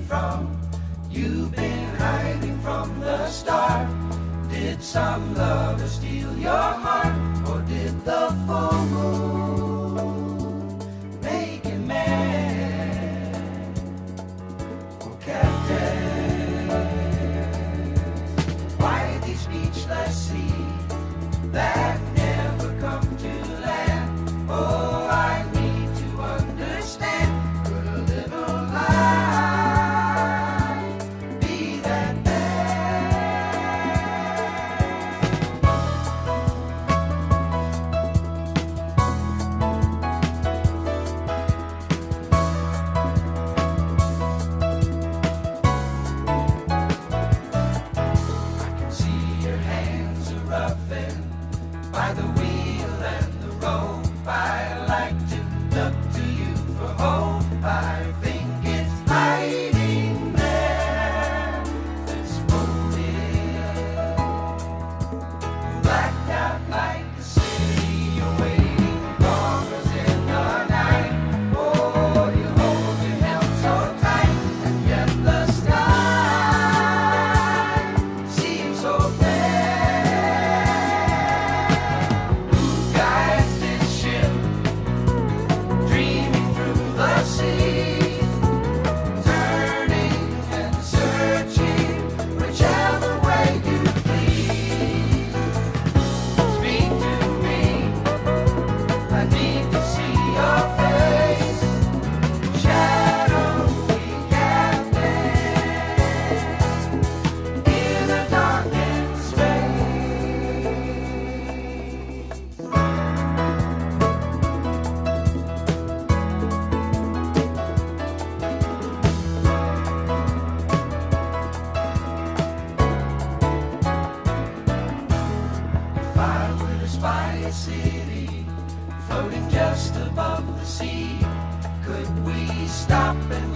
from? You've been hiding from the start. Did some lover steal your heart, or did the full moon make you mad? Oh, Captain, why these speechless seas that never come to land? Oh, I need to understand. Could a little lie be that by the wheel and the rope? I like to look to you for hope. I think it's hiding there, this moment, blacked out like a city, awaiting bombers in the night. Oh, you hold your held so tight, and yet the sky seems so fair. By a city floating just above the sea, could we stop and